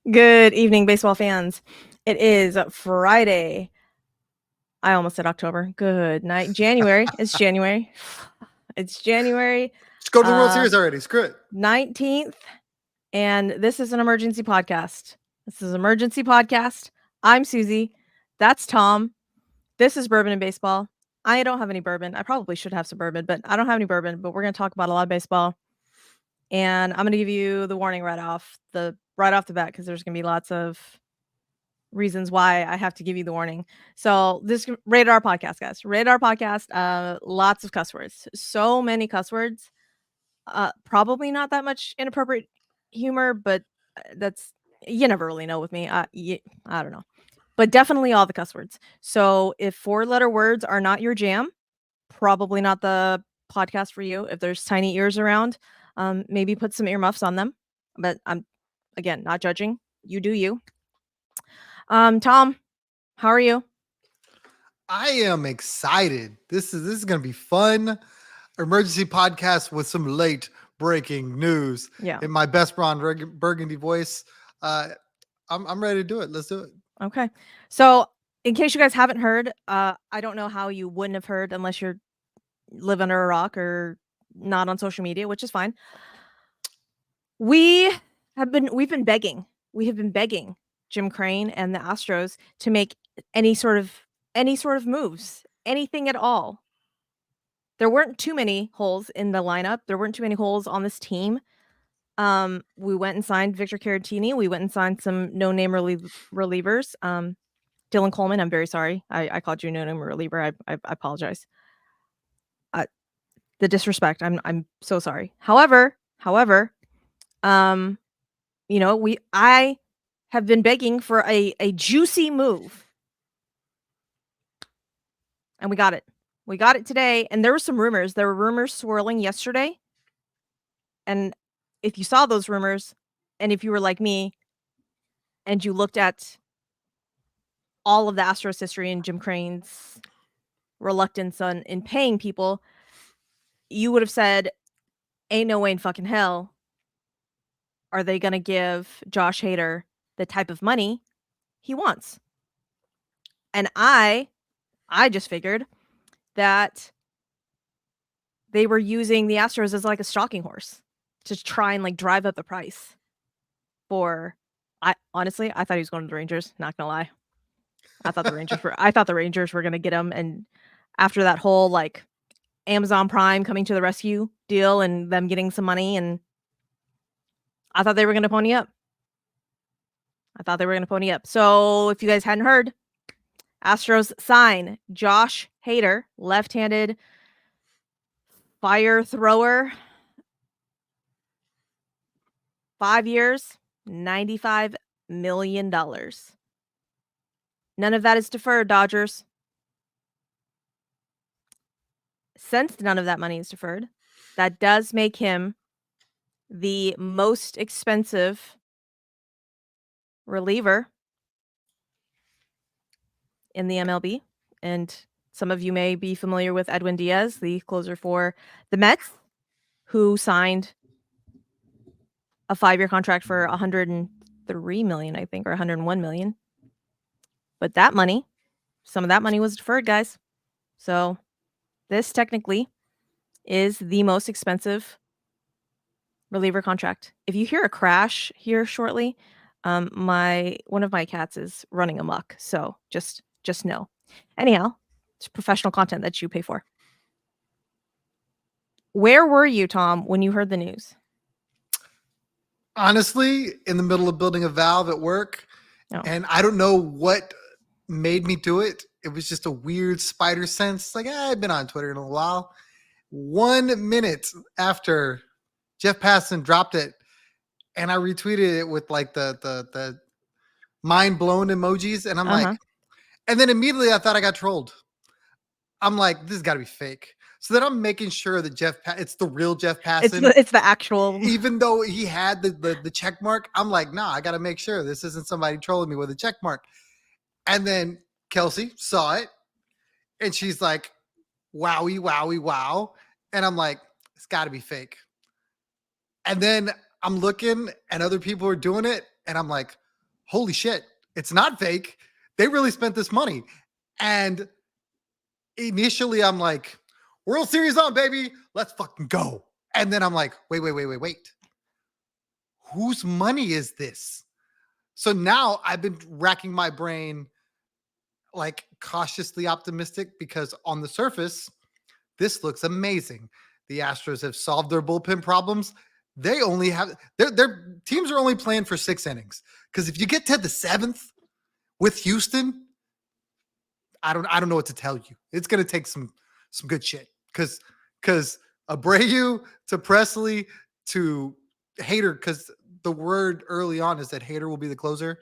Good evening, baseball fans. It is Friday. I almost said October. Good night. January. It's January. It's January Let's go to the World Series already. Screw it. 19th. And this is an emergency podcast. This is an emergency podcast. I'm Suzy. That's Tom. This is Bourbon and Baseball. I don't have any bourbon. I probably should have some bourbon, but I don't have any bourbon. But we're going to talk about a lot of baseball. And I'm going to give you the warning right off the bat because there's going to be lots of reasons why I have to give you the warning. So this Rated R podcast, guys. Rated R podcast. Lots of cuss words. So many cuss words. Probably not that much inappropriate humor, but that's you never really know with me. I don't know, but definitely all the cuss words. So if 4-letter words are not your jam, probably not the podcast for you. If there's tiny ears around, maybe put some earmuffs on them. But I'm again not judging. You do you. Tom, how are you? I am excited. This is going to be fun. Emergency podcast with some late breaking news Yeah. in my best Ron Burgundy voice. I'm ready to do it. Let's do it. Okay. So, in case you guys haven't heard, I don't know how you wouldn't have heard unless you're live under a rock or not on social media, which is fine. We've been begging JimCrane and the Astros to make any sort of moves, anything at all. There weren't too many holes in the lineup. There weren't too many holes on this team. We went and signed Victor Caratini. We went and signed some no-name relievers. Dylan Coleman, I'm very sorry. I called you a no-name reliever. I apologize. The disrespect. I'm so sorry. However, I have been begging for a juicy move. And we got it. We got it today. And there were some rumors. There were rumors swirling yesterday. And if you saw those rumors, and if you were like me, and you looked at all of the Astros history and JimCrane's reluctance in paying people, you would have said, ain't no way in fucking hell are they going to give JoshHadar the type of money he wants. And I just figured that they were using the Astros as like a stalking horse to try and like drive up the price for. I honestly thought he was going to the Rangers. Not gonna lie, I thought the Rangers were gonna get him. And after that whole like Amazon Prime coming to the rescue deal and them getting some money, and I thought they were gonna pony up. So if you guys hadn't heard, Astros sign JoshHadar, left-handed fire thrower. 5 years, $95 million. None of that is deferred, Dodgers. Since none of that money is deferred, that does make him the most expensive reliever in the MLB. And some of you may be familiar with Edwin Diaz, the closer for the Mets, who signed a 5-year contract for $103 million, I think, or $101 million. But some of that money was deferred, guys. So this technically is the most expensive reliever contract. If you hear a crash here shortly, one of my cats is running amok. So just know. Anyhow, it's professional content that you pay for. Where were you, Tom, when you heard the news? Honestly, in the middle of building a valve at work, and I don't know what made me do it. It was just a weird spider sense. Like, I've been on Twitter in a while. 1 minute after Jeff Passan dropped it, and I retweeted it with like the mind blown emojis, and I'm like, and then immediately I thought I got trolled. I'm like, this has got to be fake. So then I'm making sure that it's the real Jeff Passan. It's the actual. Even though he had the check mark, I'm like, nah, I got to make sure this isn't somebody trolling me with a check mark. And then Kelsey saw it, and she's like, wowie, wowie, wow. And I'm like, it's got to be fake. And then I'm looking, and other people are doing it, and I'm like, holy shit, it's not fake. They really spent this money. And initially I'm like, World Series on, baby. Let's fucking go. And then I'm like, wait. Whose money is this? So now I've been racking my brain, like cautiously optimistic, because on the surface, this looks amazing. The Astros have solved their bullpen problems. They only have their teams are only playing for 6 innings. Because if you get to the 7th with Houston, I don't know what to tell you. It's gonna take some good shit. Because Abreu to Presley to HADER, because the word early on is that HADER will be the closer.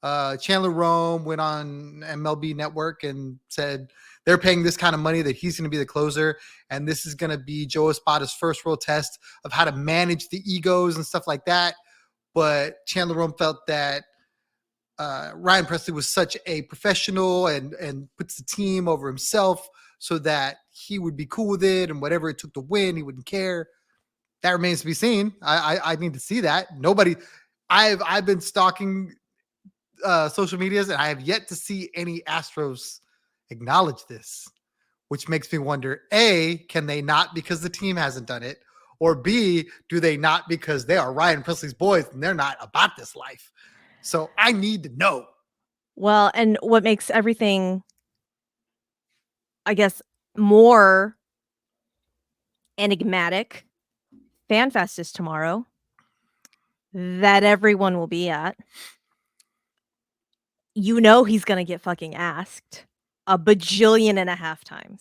Chandler Rome went on MLB Network and said they're paying this kind of money that he's going to be the closer, and this is going to be Joe Espada's first real test of how to manage the egos and stuff like that. But Chandler Rome felt that Ryan Presley was such a professional and puts the team over himself, so that he would be cool with it, and whatever it took to win, he wouldn't care. That remains to be seen. I need to see that. I've been stalking social medias, and I have yet to see any Astros acknowledge this, which makes me wonder, A, can they not because the team hasn't done it? Or B, do they not because they are Ryan Presley's boys and they're not about this life? So I need to know. Well, and what makes everything, I guess, more enigmatic, FanFest is tomorrow, that everyone will be at. You know he's gonna get fucking asked a bajillion and a half times.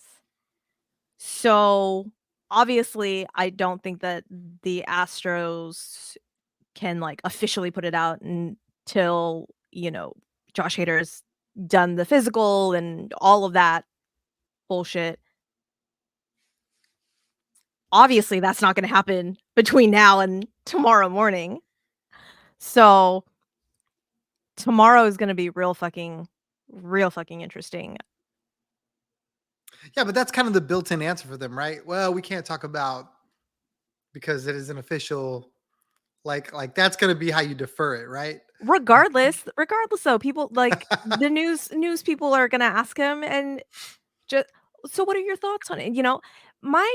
So, obviously, I don't think that the Astros can, like, officially put it out until, Josh Hader's done the physical and all of that bullshit. Obviously, that's not gonna happen between now and tomorrow morning. So, tomorrow is gonna be real fucking interesting. Yeah, but that's kind of the built-in answer for them, right? Well, we can't talk about because it is an official, like that's going to be how you defer it, right? Regardless though, people like the news people are gonna ask him and just, "So what are your thoughts on it?" My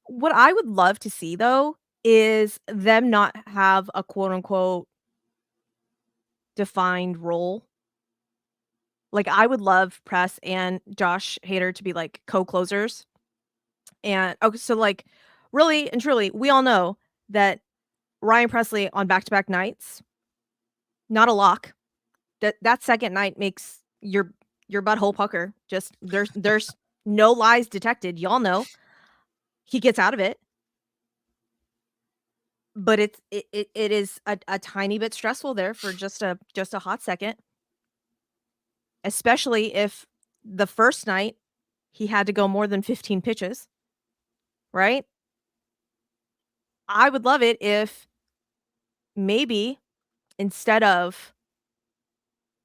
what I would love to see though is them not have a quote unquote defined role. Like, I would love Press and Josh Hader to be like co-closers. And okay, so like really and truly, we all know that Ryan Presley on back-to-back nights, not a lock. That second night makes your butthole pucker. Just there's no lies detected. Y'all know. He gets out of it. But it is a tiny bit stressful there for just a hot second. Especially if the first night he had to go more than 15 pitches, right? I would love it if maybe instead of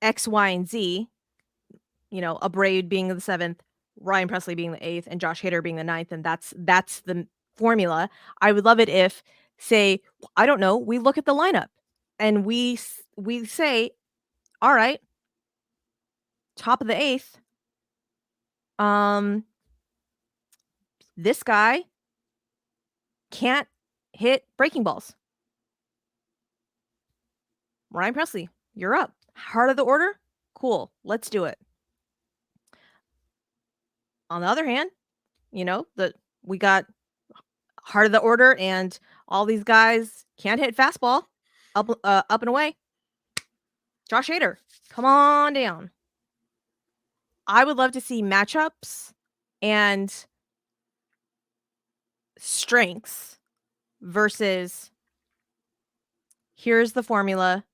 X, Y, and Z, Abreu being the 7th, Ryan Presley being the 8th, and Josh Hader being the 9th, and that's the formula. I would love it if, say, I don't know, we look at the lineup and we say, all right, top of the 8th, this guy can't hit breaking balls. Ryan Presley, you're up. Heart of the order? Cool. Let's do it. On the other hand, we got heart of the order and all these guys can't hit fastball up and away. Josh Hader, come on down. I would love to see matchups and strengths versus here's the formula.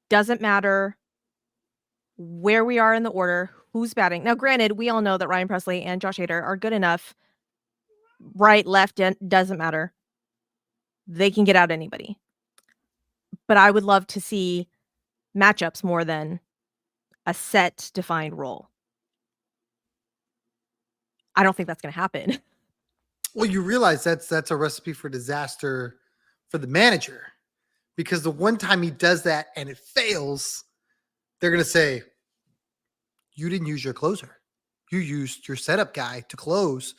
Doesn't matter where we are in the order, who's batting. Now, granted, we all know that Ryan Presley and Josh Hader are good enough. Right, left, doesn't matter. They can get out anybody. But I would love to see matchups more than a set defined role. I don't think that's going to happen. Well, you realize that's a recipe for disaster for the manager, Because the one time he does that and it fails, they're going to say, you didn't use your closer. You used your setup guy to close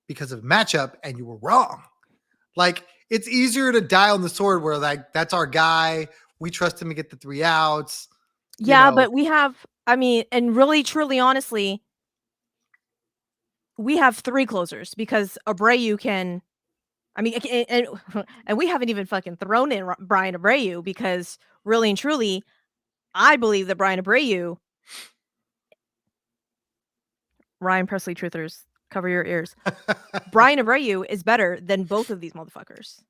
because of matchup and you were wrong. Like, it's easier to die on the sword where, like, that's our guy. We trust him to get the 3 outs. Yeah, but we have, I mean, and really, truly, honestly, we have 3 closers because Abreu can, I mean, and we haven't even fucking thrown in Brian Abreu because really and truly, I believe that Brian Abreu, Ryan Presley truthers, cover your ears. Brian Abreu is better than both of these motherfuckers.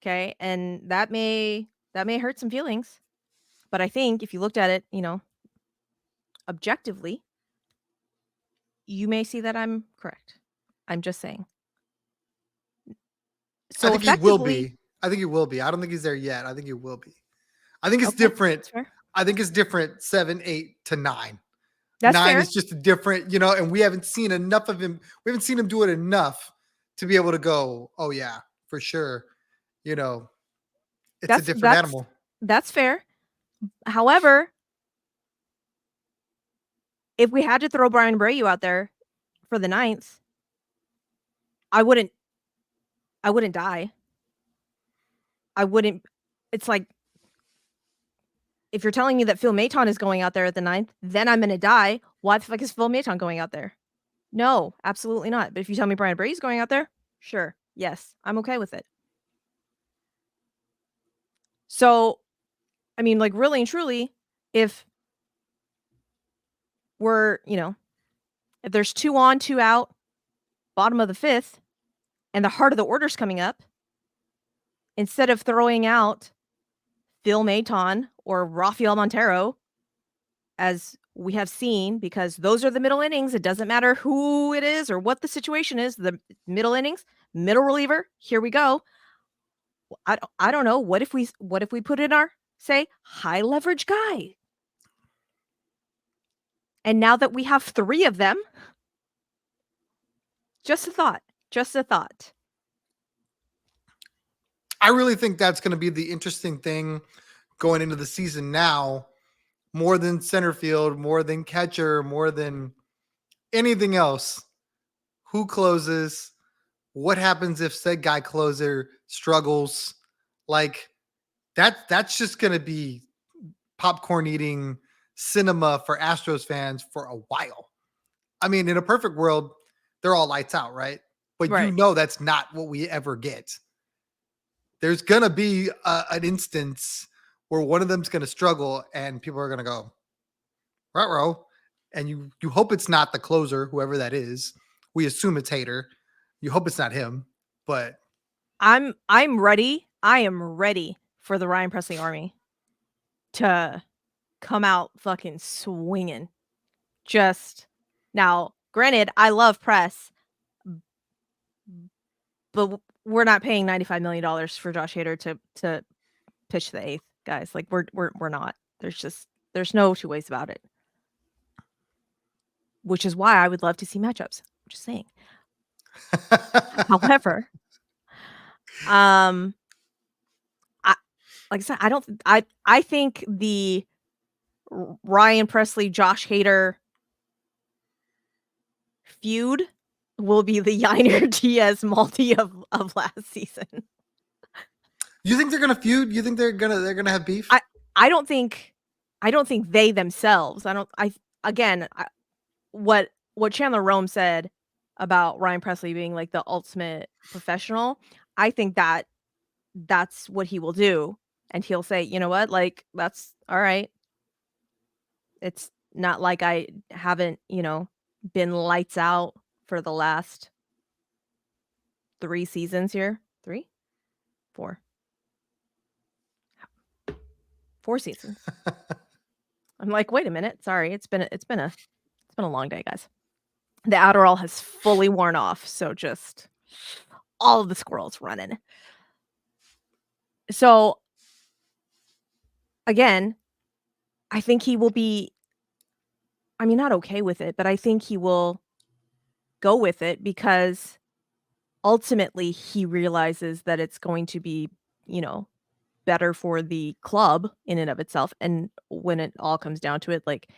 Okay, and that may hurt some feelings, but I think if you looked at it, objectively, you may see that I'm correct. I'm just saying. So I think he will be. I think he will be. I don't think he's there yet. I think he will be. I think it's different. I think it's different 7, 8 to 9. That's 9 fair. is just a different, and we haven't seen enough of him. We haven't seen him do it enough to be able to go, oh yeah, for sure. It's a different animal. That's fair. However, if we had to throw Brian Abreu out there for the 9th, I wouldn't die. I wouldn't. It's like, if you're telling me that Phil Maton is going out there at the 9th, then I'm going to die. Why the fuck is Phil Maton going out there? No, absolutely not. But if you tell me Brian Abreu is going out there, sure. Yes, I'm okay with it. So, I mean, like, really and truly, if we're, if there's 2 on, 2 out, bottom of the 5th, and the heart of the order's coming up, instead of throwing out Phil Maton or Rafael Montero, as we have seen, because those are the middle innings. It doesn't matter who it is or what the situation is. The middle innings, middle reliever. Here we go. I don't know. What if we put in our, say, high leverage guy? And now that we have 3 of them, just a thought. Just a thought. I really think that's going to be the interesting thing going into the season now, more than center field, more than catcher, more than anything else. Who closes? What happens if said guy closer struggles? Like, that's just going to be popcorn eating cinema for Astros fans for a while. I mean, in a perfect world, they're all lights out, right? But Right. that's not what we ever get. There's going to be an instance where one of them's going to struggle and people are going to go, ruh-roh. And you hope it's not the closer, whoever that is. We assume it's HADER. You hope it's not him, but I'm ready. I am ready for the Ryan Presley army to come out fucking swinging. Just now, granted, I love Press, but we're not paying $95 million for JoshHadar to pitch the 8th, guys. Like, we're not. There's no 2 ways about it. Which is why I would love to see matchups. I'm just saying. However, like I said, I think the Ryan Presley, JoshHadar feud will be the Yainer Diaz multi of last season. You think they're gonna feud? You think they're gonna have beef? I don't think they themselves. What Chandler Rome said about Ryan Presley being like the ultimate professional, I think that's what he will do. And he'll say, you know what, like, that's all right. It's not like I haven't, been lights out for the last 3 seasons here. 3? 4. 4 seasons. I'm like, wait a minute. Sorry. It's been a long day, guys. The Adderall has fully worn off. So just all of the squirrels running. So again, I think he will be, I mean, not okay with it, but I think he will go with it because ultimately he realizes that it's going to be, better for the club in and of itself. And when it all comes down to it, like,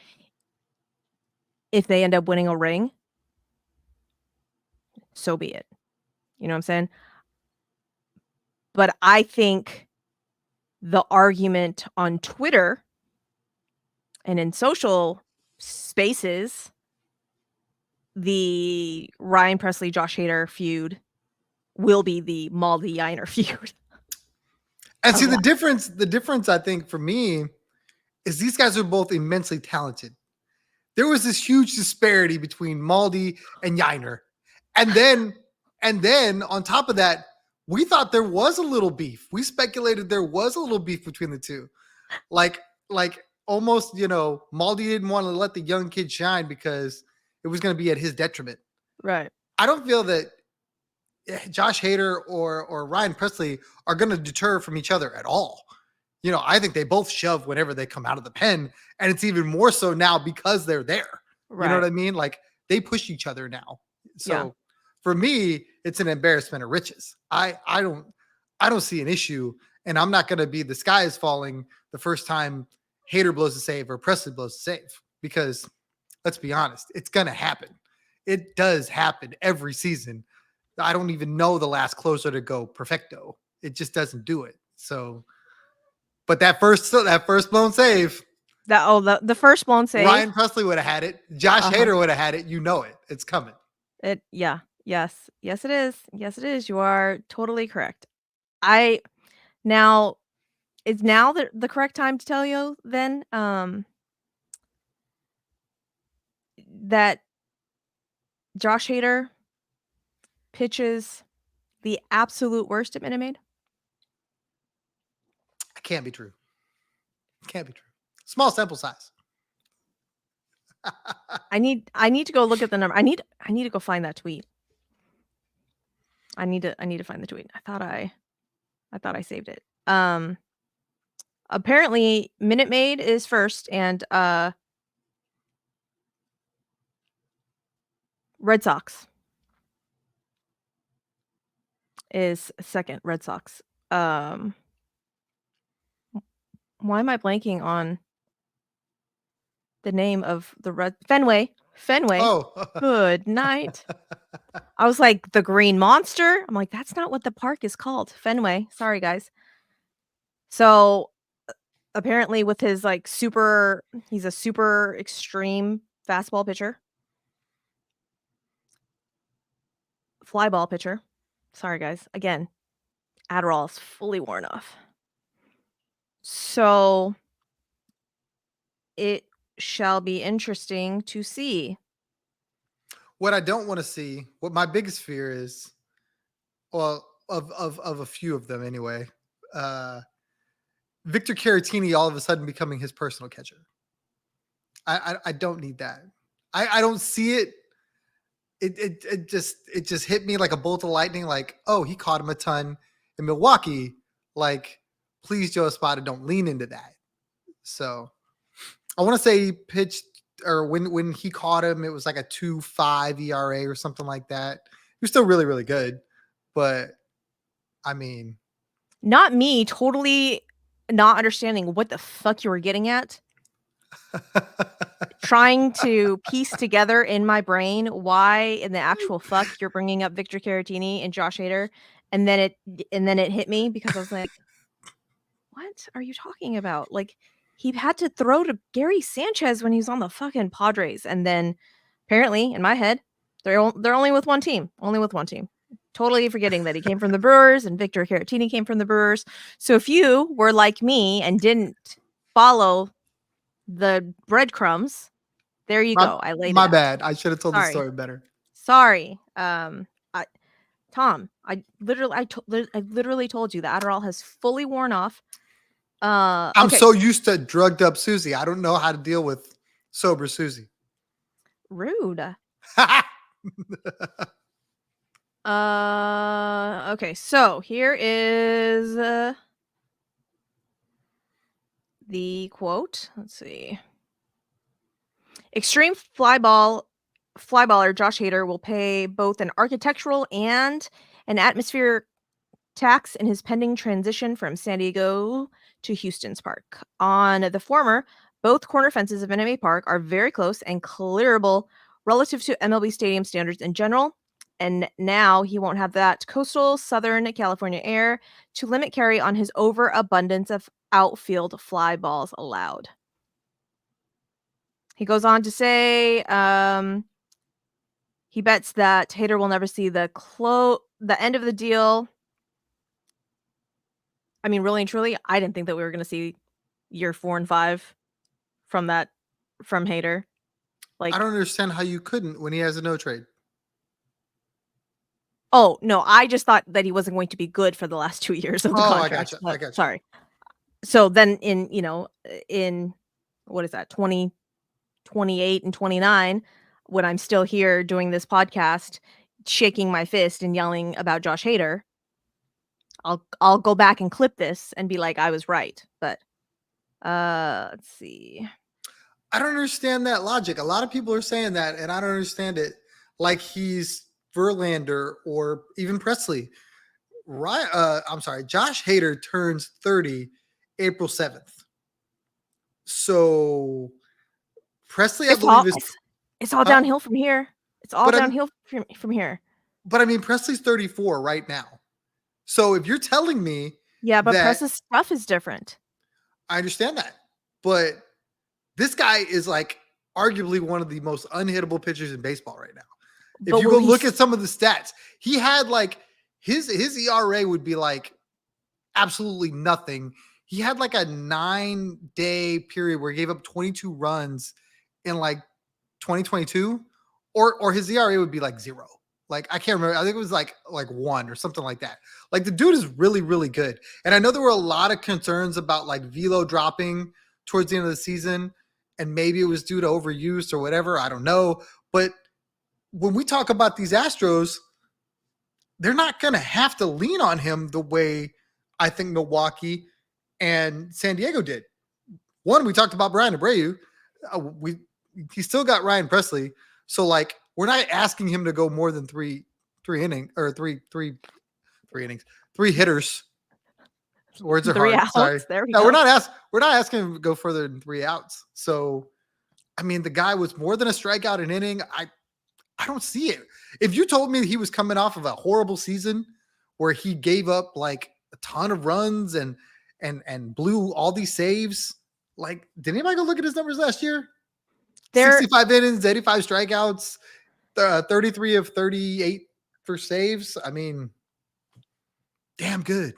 if they end up winning a ring, so be it. You know what I'm saying? But I think the argument on Twitter and in social spaces, the Ryan Presley, Josh Hader feud will be the Maldi Yiner feud. And see, the difference I think for me is these guys are both immensely talented. There was this huge disparity between Maldi and Yiner. And then on top of that, we thought there was a little beef. We speculated there was a little beef between the two. Like almost, Maldi didn't want to let the young kid shine because it was going to be at his detriment. Right. I don't feel that Josh Hader or Ryan Presley are going to deter from each other at all. I think they both shove whenever they come out of the pen, and it's even more so now because they're there. Right. You know what I mean? Like, they push each other now. So for me, it's an embarrassment of riches. I don't see an issue, and I'm not going to be the sky is falling the first time Hader blows a save or Presley blows a save, because let's be honest, it's going to happen. It does happen every season. I don't even know the last closer to go perfecto. It just doesn't do it. So, but that first blown save, the first blown save, Ryan Presley would have had it. Josh Hader would have had it. It's coming. Yes, it is. Yes, it is. You are totally correct. Now is now the correct time to tell you then that Josh Hader pitches the absolute worst at Minute Maid? It can't be true. Small sample size. I need to go look at the number. I need to go find that tweet. I need to find the tweet. I thought I saved it. Apparently Minute Maid is first, and Red Sox is second. Red Sox. Why am I blanking on the name of the red Fenway? Oh, good night. I was like, the Green Monster. I'm like, that's not what the park is called. Fenway. Sorry, guys. So apparently with his he's a super extreme fastball pitcher. Fly ball pitcher. Sorry, guys. Again, Adderall is fully worn off. So it shall be interesting to see. What I don't want to see, what my biggest fear is, well, of a few of them anyway, Victor Caratini all of a sudden becoming his personal catcher. I don't need that. I don't see it. It just hit me like a bolt of lightning. Like, oh, he caught him a ton in Milwaukee. Like, please, Joe Espada, don't lean into that. So I want to say he pitched, or when he caught him, it was like a 2.5 ERA or something like that. He was still really, really good. But I mean, not me totally not understanding what the fuck you were getting at. Trying to piece together in my brain why in the actual fuck you're bringing up Victor Caratini and Josh Hader, and then it hit me because I was like, what are you talking about? Like, he had to throw to Gary Sanchez when he was on the fucking Padres, and then apparently in my head they're only with one team. Totally forgetting that he came from the Brewers and Victor Caratini came from the Brewers. So if you were like me and didn't follow the breadcrumbs, there you go. I laid it my out. bad. I should have told the story better. Sorry. Tom, I literally told you the Adderall has fully worn off. I'm okay. so used to drugged up Suzy. I don't know how to deal with sober Suzy. Rude. Okay, so here is the quote. Let's see. Extreme flyballer Josh Hader will pay both an architectural and an atmospheric tax in his pending transition from San Diego to Houston's park. On the former, both corner fences of Minute Maid Park are very close and clearable relative to MLB stadium standards in general. And now he won't have that coastal Southern California air to limit carry on his overabundance of outfield fly balls allowed. He goes on to say he bets that HADER will never see the end of the deal. I mean, really and truly, I didn't think that we were going to see year 4 and 5 from HADER. Like, I don't understand how you couldn't when he has a no trade. Oh, no, I just thought that he wasn't going to be good for the last 2 years of the contract. I gotcha. Sorry. So then in what is that, 2028 and 29, when I'm still here doing this podcast, shaking my fist and yelling about JoshHadar, I'll go back and clip this and be like, I was right. But let's see. I don't understand that logic. A lot of people are saying that, and I don't understand it. Like he's Verlander or even Presley. Right? I'm sorry. JoshHadar turns 30 April 7th. So Presley, I believe, it's all downhill from here. It's all downhill from here. But I mean, Presley's 34 right now. So if you're telling me, yeah, but Presley's stuff is different. I understand that, but this guy is like arguably one of the most unhittable pitchers in baseball right now. If you go look at some of the stats, he had like his ERA would be like absolutely nothing. He had like a 9-day period where he gave up 22 runs in like 2022, or his ERA would be like 0. Like, I can't remember. I think it was like 1 or something like that. Like, the dude is really, really good. And I know there were a lot of concerns about like velo dropping towards the end of the season, and maybe it was due to overuse or whatever. I don't know. But when we talk about these Astros, they're not going to have to lean on him the way I think Milwaukee and San Diego did. One, we talked about Brian Abreu. He still got Ryan Presley. So like, we're not asking him to go more than three innings or three hitters. Words are hard. Outs. Sorry. There we go. We're not asking him to go further than 3 outs. So, I mean, the guy was more than a strikeout an inning. I don't see it. If you told me he was coming off of a horrible season where he gave up like a ton of runs and blew all these saves, like, did anybody go look at his numbers last year? 65 innings, 85 strikeouts, 33 of 38 for saves. I mean, damn good.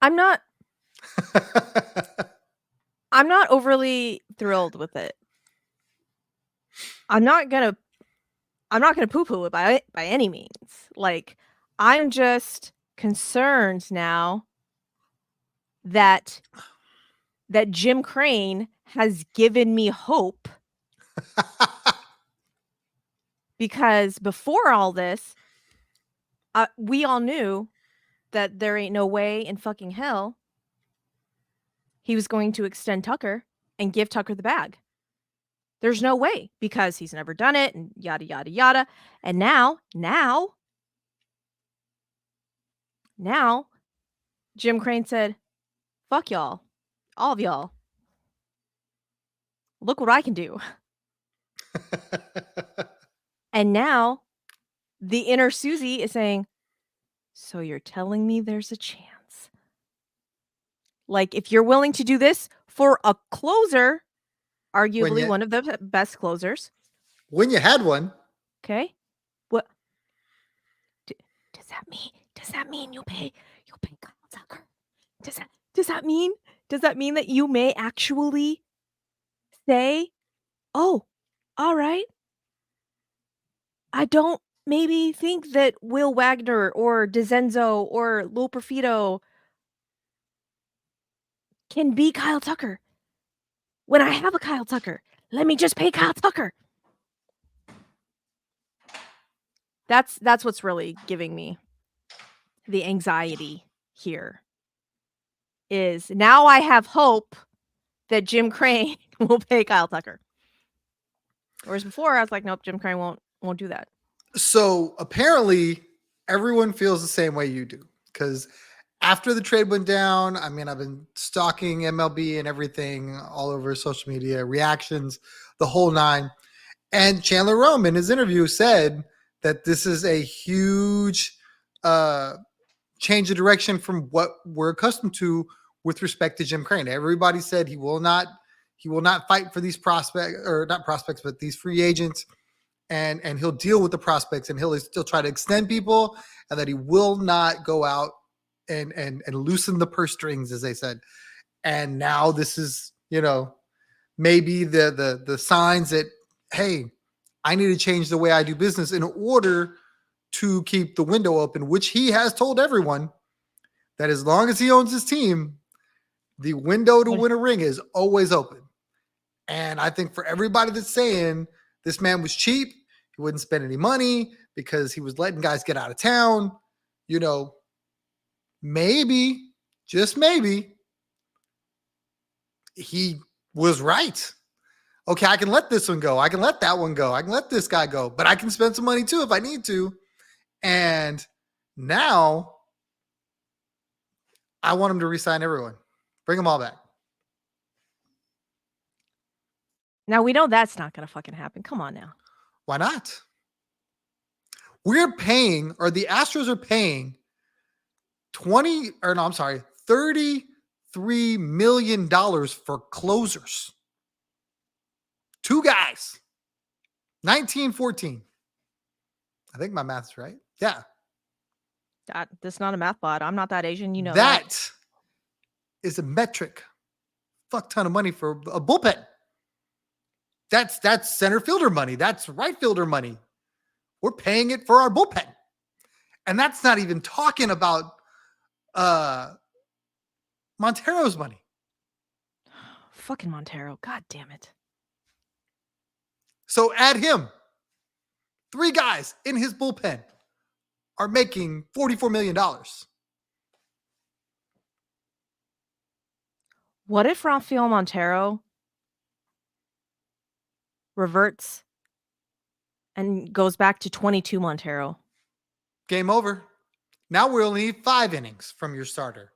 I'm not overly thrilled with it. I'm not gonna poo-poo it by any means. Like, I'm just concerned now that JimCrane has given me hope. Because before all this, we all knew that there ain't no way in fucking hell he was going to extend Tucker and give Tucker the bag. There's no way, because he's never done it and yada, yada, yada. And now JimCrane said, fuck y'all, all of y'all. Look what I can do. And now the inner Suzy is saying, so you're telling me there's a chance? Like, if you're willing to do this for a closer, arguably one of the best closers. When you had one. Okay. What does that mean you'll pay Kyle Tucker? Does that mean that you may actually say, oh, all right, I don't maybe think that Will Wagner or DeZenzo or Lou Perfido can be Kyle Tucker. When I have a Kyle Tucker, let me just pay Kyle Tucker. That's what's really giving me the anxiety here. Is now I have hope that JimCrane will pay Kyle Tucker. Whereas before I was like, nope, JimCrane won't do that. So apparently everyone feels the same way you do, because after the trade went down, I mean, I've been stalking MLB and everything all over social media, reactions, the whole nine. And Chandler Rome in his interview said that this is a huge change of direction from what we're accustomed to with respect to JimCrane. Everybody said he will not fight for these prospects, or not prospects, but these free agents, and he'll deal with the prospects, and he'll still try to extend people, and that he will not go out and loosen the purse strings, as they said. And now this is, maybe the signs that, hey, I need to change the way I do business in order to keep the window open, which he has told everyone that as long as he owns his team, the window to win a ring is always open. And I think for everybody that's saying this man was cheap, he wouldn't spend any money because he was letting guys get out of town, maybe, just maybe, he was right. Okay, I can let this one go. I can let that one go. I can let this guy go, but I can spend some money too if I need to. And now I want him to re-sign everyone. Bring them all back. Now we know that's not going to fucking happen. Come on now. Why not? We're paying, or the Astros are paying $33 million for closers. 2 guys. 1914. I think my math's right. Yeah. That's not a math bot. I'm not that Asian. You know that is a metric fuck ton of money for a bullpen. That's center fielder money. That's right fielder money. We're paying it for our bullpen. And that's not even talking about Montero's money. Fucking Montero. God damn it. So add him. 3 guys in his bullpen are making $44 million. What if Rafael Montero reverts and goes back to 22 Montero? Game over. Now we only need 5 innings from your starter.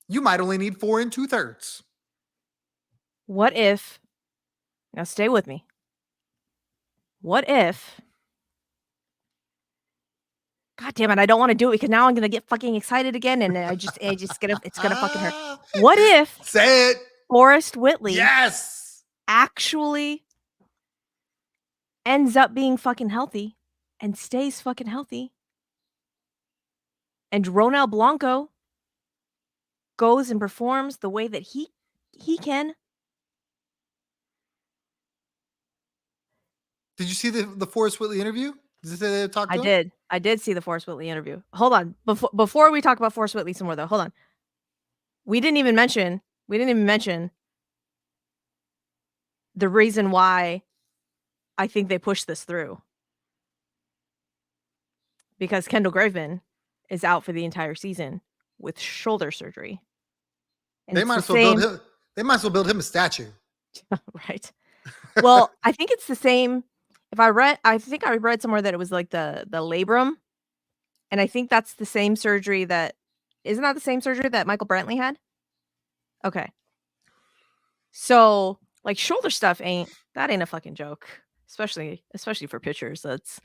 You might only need 4 2/3. What if, now stay with me. What if, God damn it, I don't want to do it because now I'm going to get fucking excited again and it's going to fucking hurt. What if Say it. Forrest Whitley actually ends up being fucking healthy and stays fucking healthy, and Ronel Blanco goes and performs the way that he can? Did you see the Forrest Whitley interview? Did you say they talked to him? I did see the Forrest Whitley interview. Hold on. Before we talk about Forrest Whitley some more though, hold on. We didn't even mention the reason why I think they pushed this through. Because KendallGraveman is out for the entire season with shoulder surgery. And they might as well build him a statue. Right. Well, I think it's the same. I think I read somewhere that it was like the labrum. And I think that's the same surgery isn't that the same surgery that Michael Brantley had? Okay. So like shoulder stuff ain't a fucking joke. Especially for pitchers. That's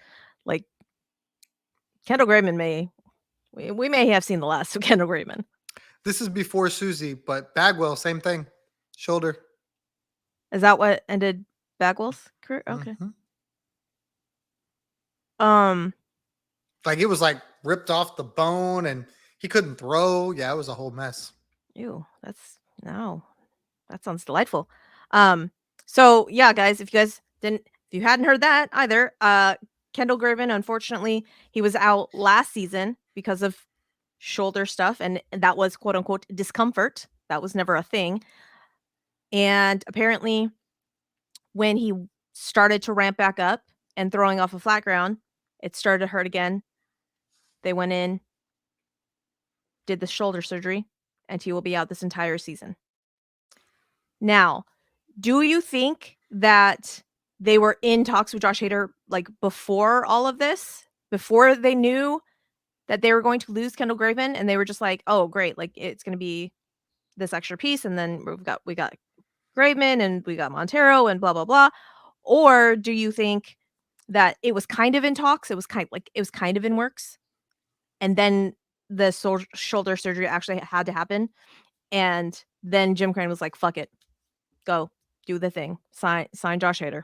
like KendallGraveman we may have seen the last of KendallGraveman. This is before Suzy, but Bagwell, same thing. Shoulder. Is that what ended Bagwell's career? Okay. Mm-hmm. Like it was like ripped off the bone and he couldn't throw. Yeah, it was a whole mess. Ew, that sounds delightful. So yeah, guys, if you hadn't heard that either, KendallGraveman, unfortunately, he was out last season because of shoulder stuff, and that was quote unquote discomfort. That was never a thing. And apparently when he started to ramp back up and throwing off a flat ground, it started to hurt again. They went in, did the shoulder surgery, and he will be out this entire season. Now, do you think that they were in talks with Josh Hader like before all of this, before they knew that they were going to lose KendallGraveman, and they were just like, "Oh, great! Like it's going to be this extra piece, and then we got Graveman and we got Montero and blah blah blah." Or do you think that it was kind of in talks? It was kind of in works, and then the shoulder surgery actually had to happen, and then JimCrane was like, "Fuck it, go do the thing, sign Josh Hader."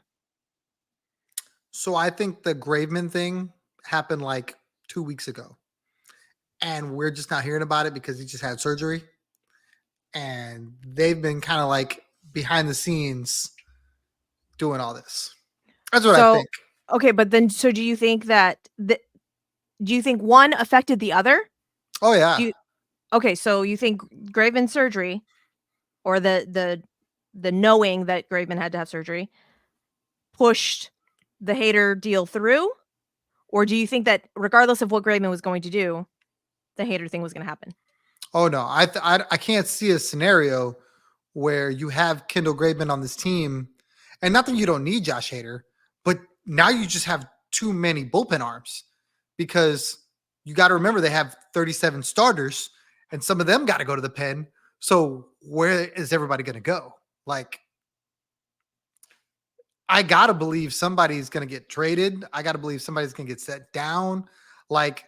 So I think the Graveman thing happened like 2 weeks ago, and we're just not hearing about it because he just had surgery, and they've been kind of like behind the scenes doing all this. That's what I So think. okay, but then so do you think that do you think one affected the other? Oh Do yeah. you Okay, so you think Graveman surgery or the knowing that Graveman had to have surgery pushed the Hader deal through? Or do you think that regardless of what Graveman was going to do, the Hader thing was going to happen? Oh no, I can't see a scenario where you have KendallGraveman on this team, and not that you don't need Josh Hader, but now you just have too many bullpen arms because you got to remember they have 37 starters, and some of them got to go to the pen. So where is everybody going to go? Like, I gotta believe somebody's going to get traded. I gotta believe somebody's going to get set down. Like,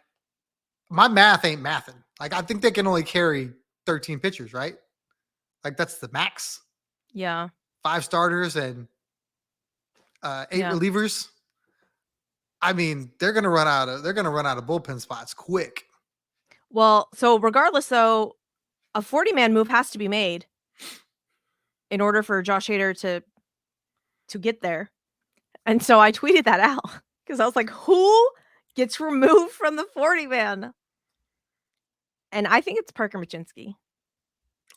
my math ain't mathing. Like, I think they can only carry 13 pitchers, right? Like, that's the max. Yeah. 5 starters and 8 Yeah. relievers. I mean, they're gonna run out of bullpen spots quick. Well, so regardless though, a 40-man move has to be made in order for Josh Hader to get there. And so I tweeted that out because I was like, who gets removed from the 40-man? And I think it's Parker Machinsky.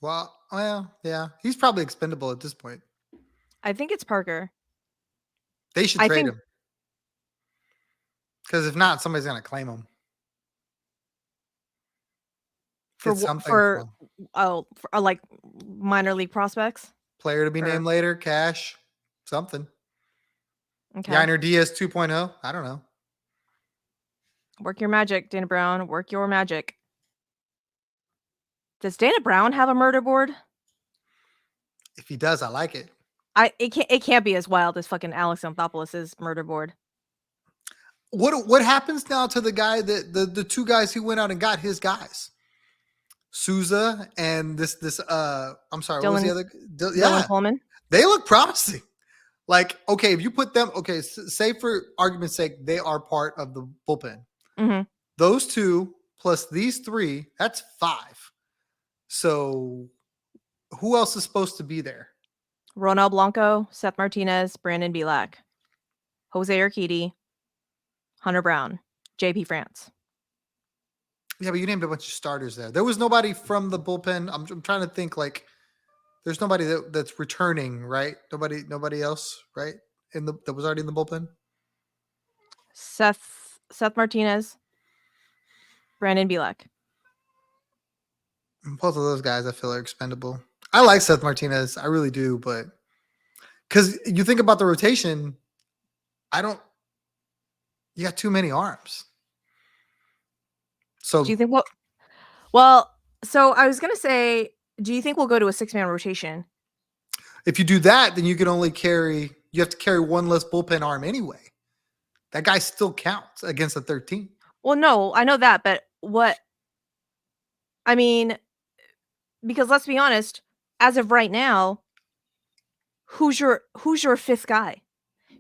Well, yeah, he's probably expendable at this point. I think it's Parker. They should I trade think him because if not, somebody's gonna claim him. for Get something for him. like minor league prospects. Player to be Or named later, cash, something. okay, Yiner Diaz 2.0. I don't know. work your magic, Dana Brown. Work your magic. Does Dana Brown have a murder board? If he does, I like it. It can't be as wild as fucking Alex Anthopoulos' murder board. What happens now to the guy that the 2 guys who went out and got his guys? Suzy and this I'm sorry, what was the other? Dylan Coleman. They look promising. Like, okay, if you put them, okay, say for argument's sake, they are part of the bullpen. Mm-hmm. Those 2 plus these 3, that's 5. So who else is supposed to be there? Ronel Blanco, Seth Martinez, Brandon Bielak, JoseUrquidy, Hunter Brown, JP France. Yeah, but you named a bunch of starters there. There was nobody from the bullpen. I'm trying to think, like, there's nobody that's returning, right? Nobody else, right? That was already in the bullpen. Seth Martinez, Brandon Bielak. Both of those guys I feel are expendable. I like Seth Martinez. I really do, but because you think about the rotation, you got too many arms. So do you think well, so I was going to say, do you think we'll go to a 6-man rotation? if you do that, then you have to carry one less bullpen arm anyway. That guy still counts against the 13. Well, no, I know that, but I mean, because let's be honest, as of right now, who's your 5th guy?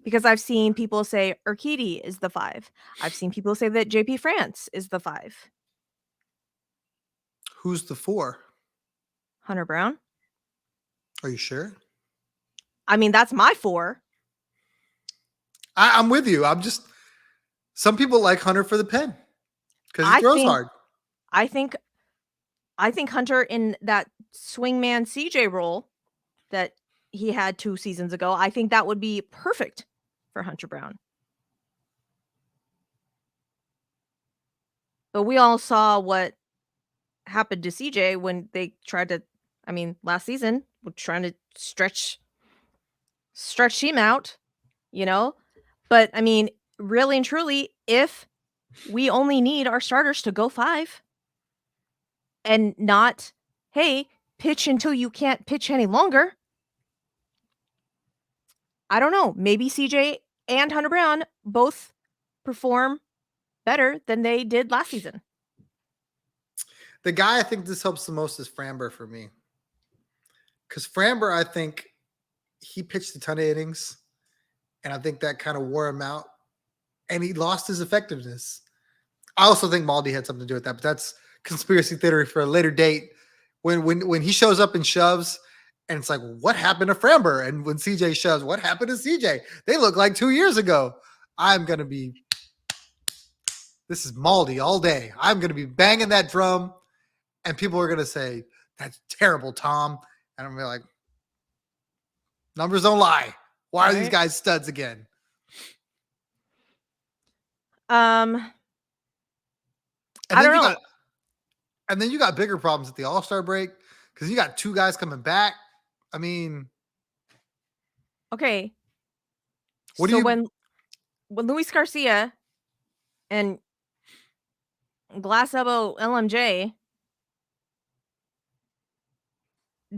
Because I've seen people say Urquidy is the 5. I've seen people say that JP France is the 5. Who's the 4? Hunter Brown. Are you sure? I mean, that's my 4. I'm with you. Some people like Hunter for the pen because he throws hard. I think Hunter in that swingman CJ role that he had 2 seasons ago, I think that would be perfect for Hunter Brown. But we all saw what happened to CJ when they tried to, last season, trying to stretch him out. you know? But I mean, really and truly, if we only need our starters to go 5 and not, hey, pitch until you can't pitch any longer. I don't know. Maybe CJ and Hunter Brown both perform better than they did last season. The guy I think this helps the most is Framber for me. Because Framber, I think he pitched a ton of innings, and I think that kind of wore him out, and he lost his effectiveness. I also think Maldi had something to do with that, but that's conspiracy theory for a later date. When he shows up and shoves, and it's like, what happened to Framber? And when CJ shoves, what happened to CJ? They look like 2 years ago. This is Maldi all day. I'm going to be banging that drum, and people are going to say, that's terrible, Tom. And I'm going to be like, numbers don't lie. Why are these guys studs again? I don't know. And then you got bigger problems at the All-Star break because you got 2 guys coming back. I mean, okay. When Luis Garcia and Glass Elbow LMJ,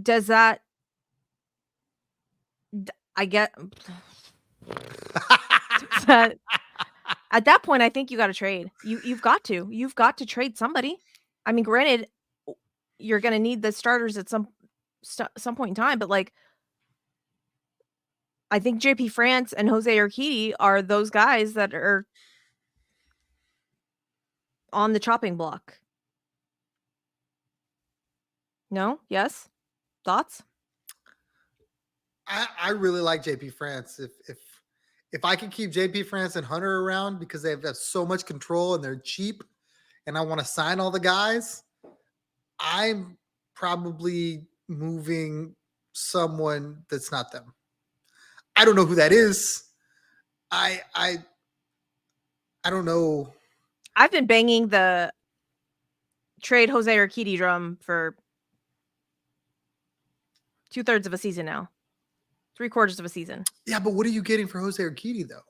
does that? I get. At that point, I think you got to trade. You've got to trade somebody. I mean, granted, you're going to need the starters at some point in time, but like, I think JP France and JoseUrquidy are those guys that are on the chopping block. No? Yes? Thoughts? I really like JP France. If I can keep JP France and Hunter around because they have so much control and they're cheap, and I want to sign all the guys, I'm probably moving someone that's not them. I don't know who that is. I don't know. I've been banging the trade JoseUrquidy drum for 2/3 of a season now. 3/4 of a season. Yeah, but what are you getting for JoseUrquidy though?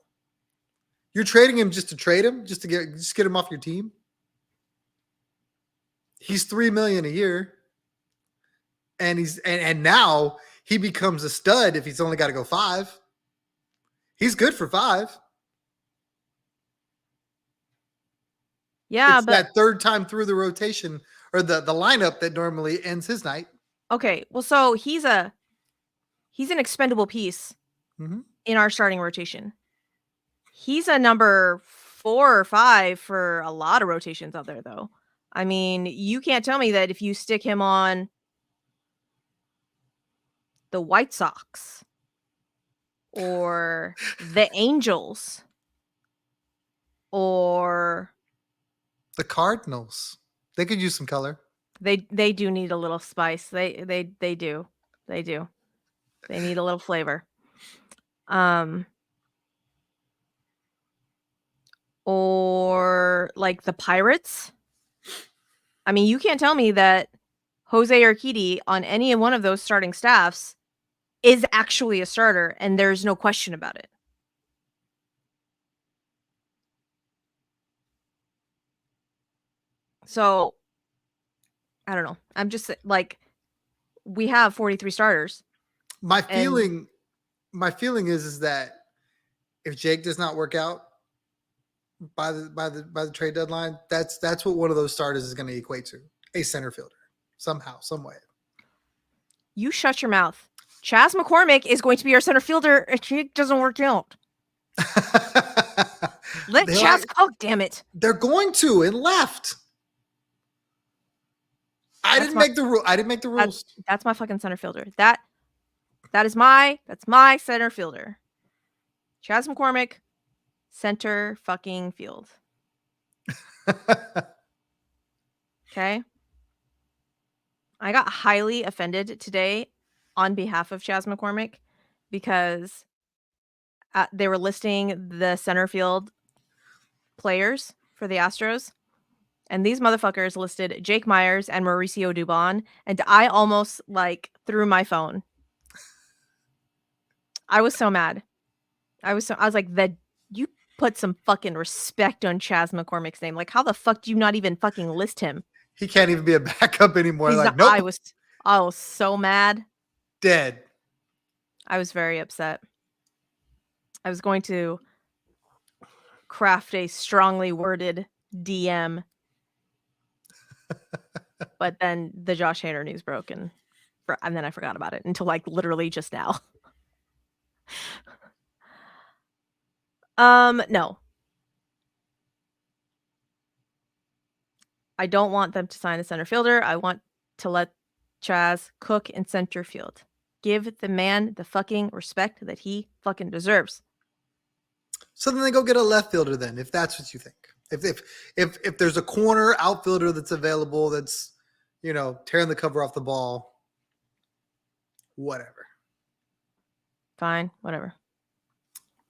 You're trading him just to trade him, just to get him off your team. He's $3 million a year, and now he becomes a stud if he's only got to go 5. He's good for 5. Yeah, it's that third time through the rotation or the lineup that normally ends his night. Okay, well, so he's an expendable piece in our starting rotation. He's a number 4 or 5 for a lot of rotations out there, though. I mean, you can't tell me that if you stick him on the White Sox or the Angels or the Cardinals, they could use some color. They do need a little spice. They do. They do. They need a little flavor. Or like the Pirates. I mean, you can't tell me that JoseUrquidy on any one of those starting staffs is actually a starter, and there's no question about it. So, I don't know. I'm just like, we have 43 starters. My feeling is that if Jake does not work out by the trade deadline, that's what one of those starters is going to equate to, a center fielder, somehow, some way. You shut your mouth. Chas McCormick is going to be our center fielder if Jake doesn't work out. Let Chas cook, damn it. They're going to in left. I didn't make the rules. That's my fucking center fielder. That's my center fielder. Chas McCormick, center fucking field. Okay. I got highly offended today on behalf of Chas McCormick because they were listing the center field players for the Astros, and these motherfuckers listed Jake Myers and Mauricio Dubon, and I almost like threw my phone. I was so mad. I was like, that you put some fucking respect on Chas McCormick's name. Like, how the fuck do you not even fucking list him? He can't even be a backup anymore. He's Like, not. nope, I was so mad. dead. I was very upset. I was going to craft a strongly worded DM, but then the JoshHadar news broke, and then I forgot about it until like literally just now. No. I don't want them to sign a center fielder. I want to let Chas cook in center field. Give the man the fucking respect that he fucking deserves. So then they go get a left fielder then, if that's what you think. If there's a corner outfielder that's available that's, tearing the cover off the ball, whatever. Fine, whatever.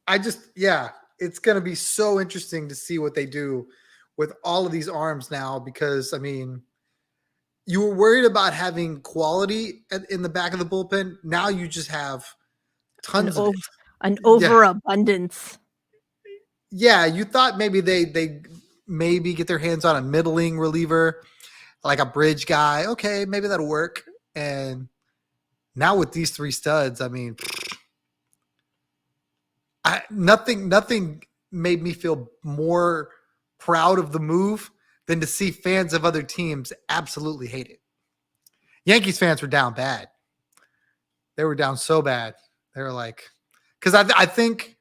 It's going to be so interesting to see what they do with all of these arms now, because, you were worried about having quality in the back of the bullpen. Now you just have tons of it. An overabundance. Yeah, you thought maybe they maybe get their hands on a middling reliever, like a bridge guy. Okay, maybe that'll work. And now with these three studs, nothing made me feel more proud of the move than to see fans of other teams absolutely hate it. Yankees fans were down bad. They were down so bad. They were like, because I think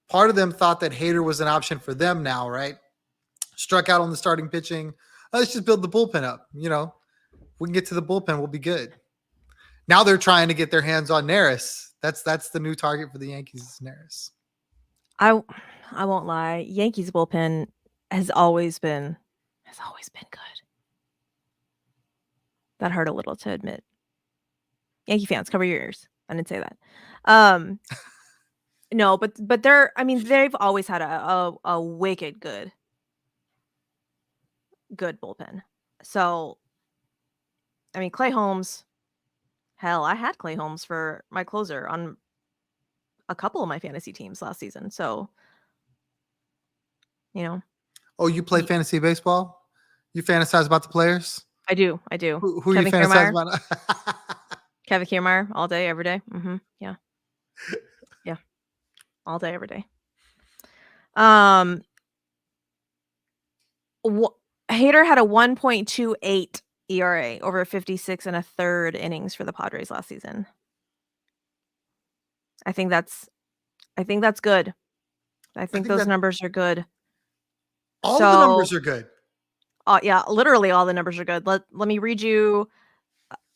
part of them thought that HADER was an option for them now, right? Struck out on the starting pitching. Let's just build the bullpen up. We can get to the bullpen. We'll be good. Now they're trying to get their hands on Neris. That's the new target for the Yankees is Neris. I won't lie. Yankees bullpen has always been good. That hurt a little to admit. Yankee fans, cover your ears. I didn't say that. No, but they've always had a wicked good bullpen. So, Clay Holmes, hell, I had Clay Holmes for my closer on a couple of my fantasy teams last season. So, Oh, you play fantasy baseball? You fantasize about the players? I do. Who you fantasize about? KevinKiermaier all day, every day. Mm-hmm. Yeah. Yeah. All day, every day. HADER had a 1.28 ERA over 56 and a third innings for the Padres last season. I think that's good. I think those numbers are good. All the numbers are good. Yeah, literally all the numbers are good. Let me read you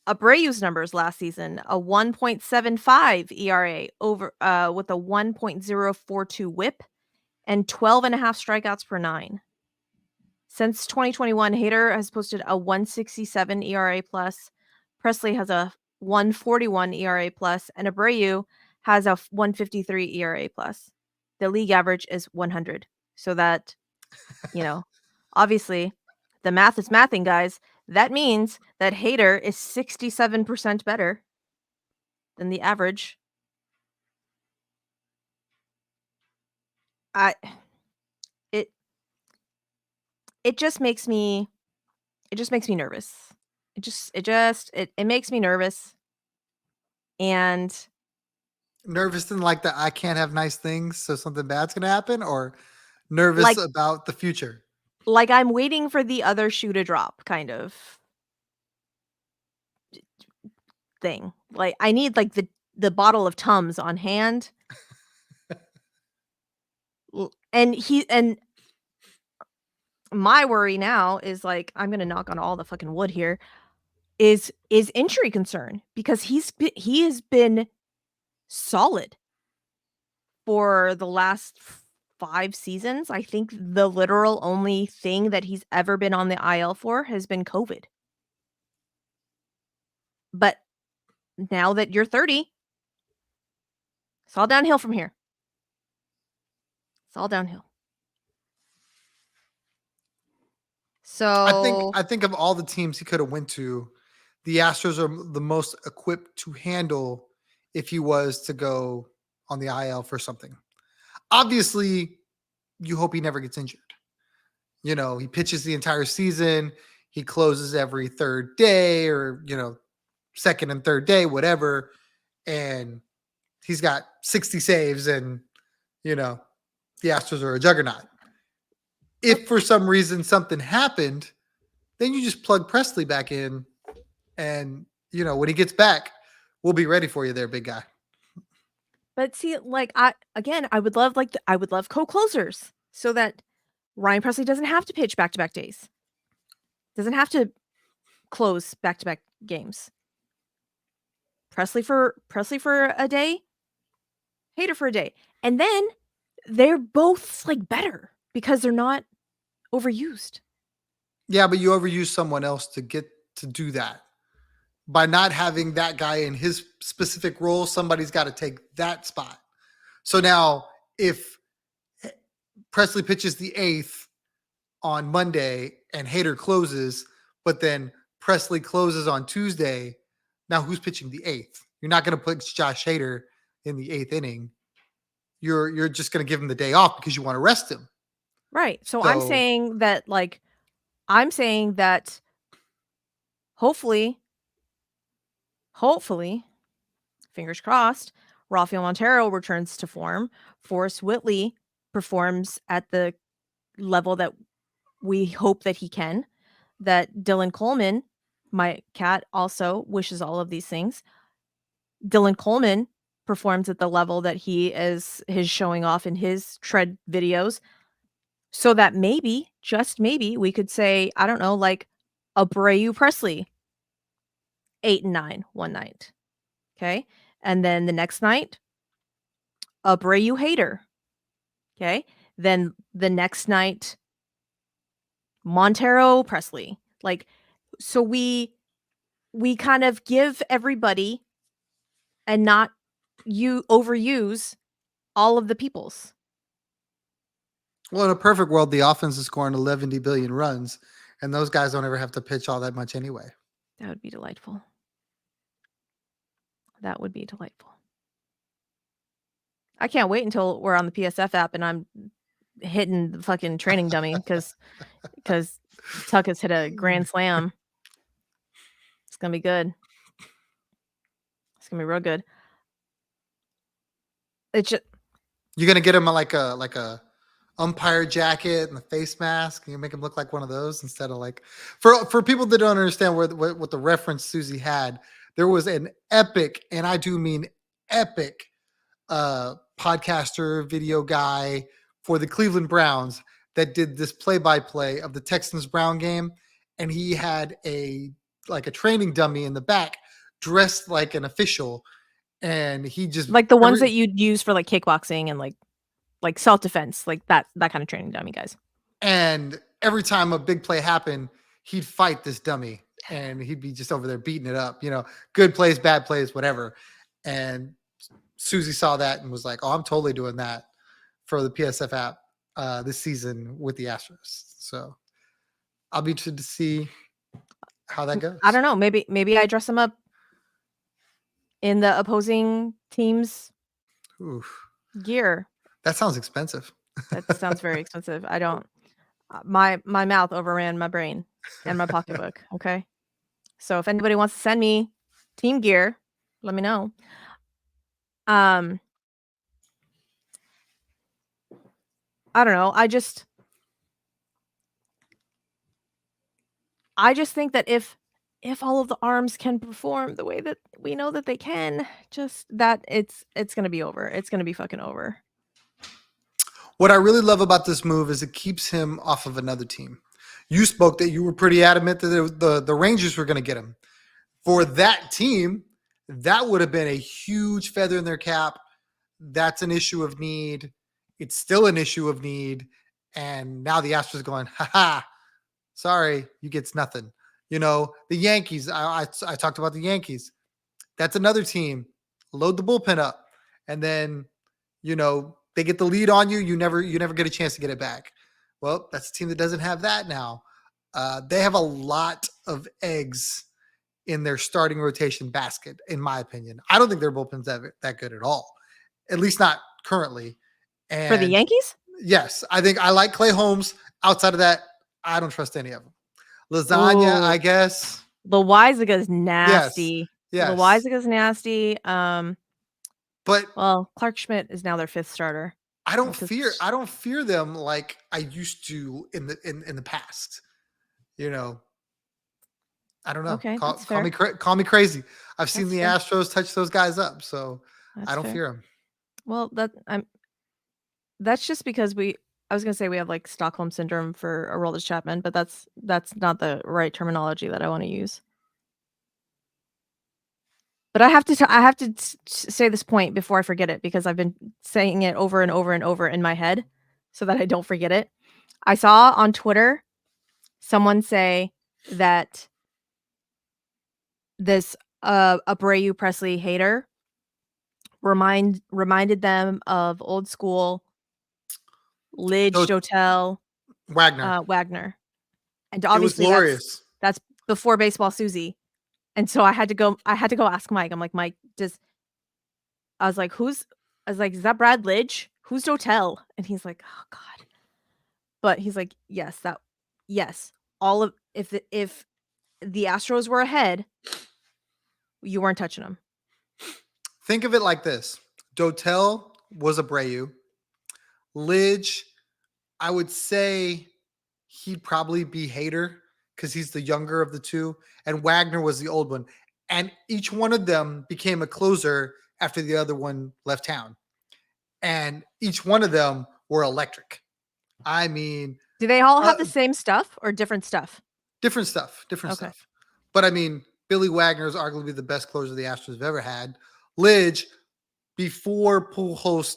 Abreu's numbers last season. A 1.75 ERA over with a 1.042 whip and 12 and a half strikeouts per 9. Since 2021, HADER has posted a 167 ERA plus. Presley has a 141 ERA plus, and Abreu has a 153 ERA plus. The league average is 100. So that, obviously, the math is mathing, guys. That means that HADER is 67% better than the average. It just makes me nervous. It makes me nervous. And nervous in like that I can't have nice things, so something bad's gonna happen, or nervous about the future? Like I'm waiting for the other shoe to drop kind of thing. Like I need like the bottle of Tums on hand. And my worry now is like, I'm going to knock on all the fucking wood here, is injury concern, because he has been solid for the last 5 seasons. I think the literal only thing that he's ever been on the IL for has been COVID. But now that you're 30, it's all downhill from here. It's all downhill. So I think of all the teams he could have went to, the Astros are the most equipped to handle if he was to go on the IL for something. Obviously, you hope he never gets injured. He pitches the entire season. He closes every third day or, second and third day, whatever. And he's got 60 saves and, the Astros are a juggernaut. If for some reason something happened, then you just plug Presley back in and, when he gets back, we'll be ready for you there, big guy. But see, I would love co-closers so that Ryan Presley doesn't have to pitch back-to-back days. Doesn't have to close back-to-back games. Presley for a day, HADER for a day. And then they're both better because they're not overused. Yeah, but you overuse someone else to get to do that. By not having that guy in his specific role, somebody's got to take that spot. So now if Presley pitches the 8th on Monday and HADER closes, but then Presley closes on Tuesday, now who's pitching the 8th? You're not going to put JoshHadar in the 8th inning. You're just going to give him the day off because you want to rest him. Right. So I'm saying that hopefully, fingers crossed, Rafael Montero returns to form. Forrest Whitley performs at the level that we hope that he can. That Dylan Coleman, my cat, also wishes all of these things. Dylan Coleman performs at the level that he is showing off in his tread videos. So that maybe, just maybe, we could say, I don't know, Abreu Presley, 8 and 9 one night. Okay. And then the next night, Abreu HADER. Okay. Then the next night, Montero Presley. So we kind of give everybody and not overuse all of the peoples. Well, in a perfect world, the offense is scoring 11 billion runs, and those guys don't ever have to pitch all that much anyway. That would be delightful. That would be delightful. I can't wait until we're on the PSF app and I'm hitting the fucking training dummy because Tuck has hit a grand slam. It's gonna be good. It's gonna be real good. It's just you're gonna get him like a umpire jacket and a face mask, and you make him look like one of those instead of for people that don't understand what the reference Suzy had. There was an epic, and I do mean epic, podcaster video guy for the Cleveland Browns that did this play-by-play of the Texans Brown game, and he had a training dummy in the back dressed like an official, and he just the ones that you'd use for kickboxing and like self-defense, that kind of training dummy, guys. And every time a big play happened, he'd fight this dummy and he'd be just over there beating it up, good plays, bad plays, whatever. And Suzy saw that and was like, oh, I'm totally doing that for the PSF app this season with the Astros. So I'll be interested to see how that goes. I don't know. Maybe I dress him up in the opposing team's gear. That sounds expensive. That sounds very expensive. I don't. My mouth overran my brain and my pocketbook. Okay, so if anybody wants to send me team gear, let me know. I don't know. I just think that if all of the arms can perform the way that we know that they can, just that it's gonna be over. It's gonna be fucking over. What I really love about this move is it keeps him off of another team. You spoke that you were pretty adamant that the Rangers were going to get him. For that team, that would have been a huge feather in their cap. That's an issue of need. It's still an issue of need. And now the Astros going, ha, sorry, you get nothing. The Yankees, I talked about the Yankees. That's another team. Load the bullpen up. And then, they get the lead on you. You never get a chance to get it back. Well, that's a team that doesn't have that now. They have a lot of eggs in their starting rotation basket, in my opinion. I don't think their bullpen's that good at all, at least not currently. And For the Yankees? yes, I think I like Clay Holmes. Outside of that, I don't trust any of them. Lasagna, I Ooh. guess. Loizaга's Yes. nasty. Yes. Loizaга's nasty. But Well, Clark Schmidt is now their 5th starter. I Well, don't fear them like I used to in the past. You know, I don't know. Okay, that's fair. Call me crazy. I've seen That's the fair. Astros touch those guys up, so I That's don't fair. fear them. Well, that's just because I was gonna say we have, like, Stockholm syndrome for Aroldis Chapman, but that's not the right terminology that I wanna use. But I have to say this point before I forget it because I've been saying it over and over and over in my head so that I don't forget it. I saw on Twitter someone say that this, Abreu Presley hater reminded them of old school Lidge, So Dotel, Wagner, Wagner, and it was obviously glorious. that's before baseball Suzy, and so I had to go ask Mike. I'm like, "Mike, does" I was like, "Who's" I was like, "Is that Brad Lidge? Who's Dotel?" And he's like, "Oh god." But he's like, yes, all of if the Astros were ahead, you weren't touching them." Think of it like this: Dotel was Abreu. Lidge, I would say he'd probably be Hader because he's the younger of the two, and Wagner was the old one. And each one of them became a closer after the other one left town. And each one of them were electric. I mean, Do they all have the same stuff or different stuff? different stuff, different Okay. stuff. But I mean, Billy Wagner is arguably the best closer the Astros have ever had. Lidge, before Pujols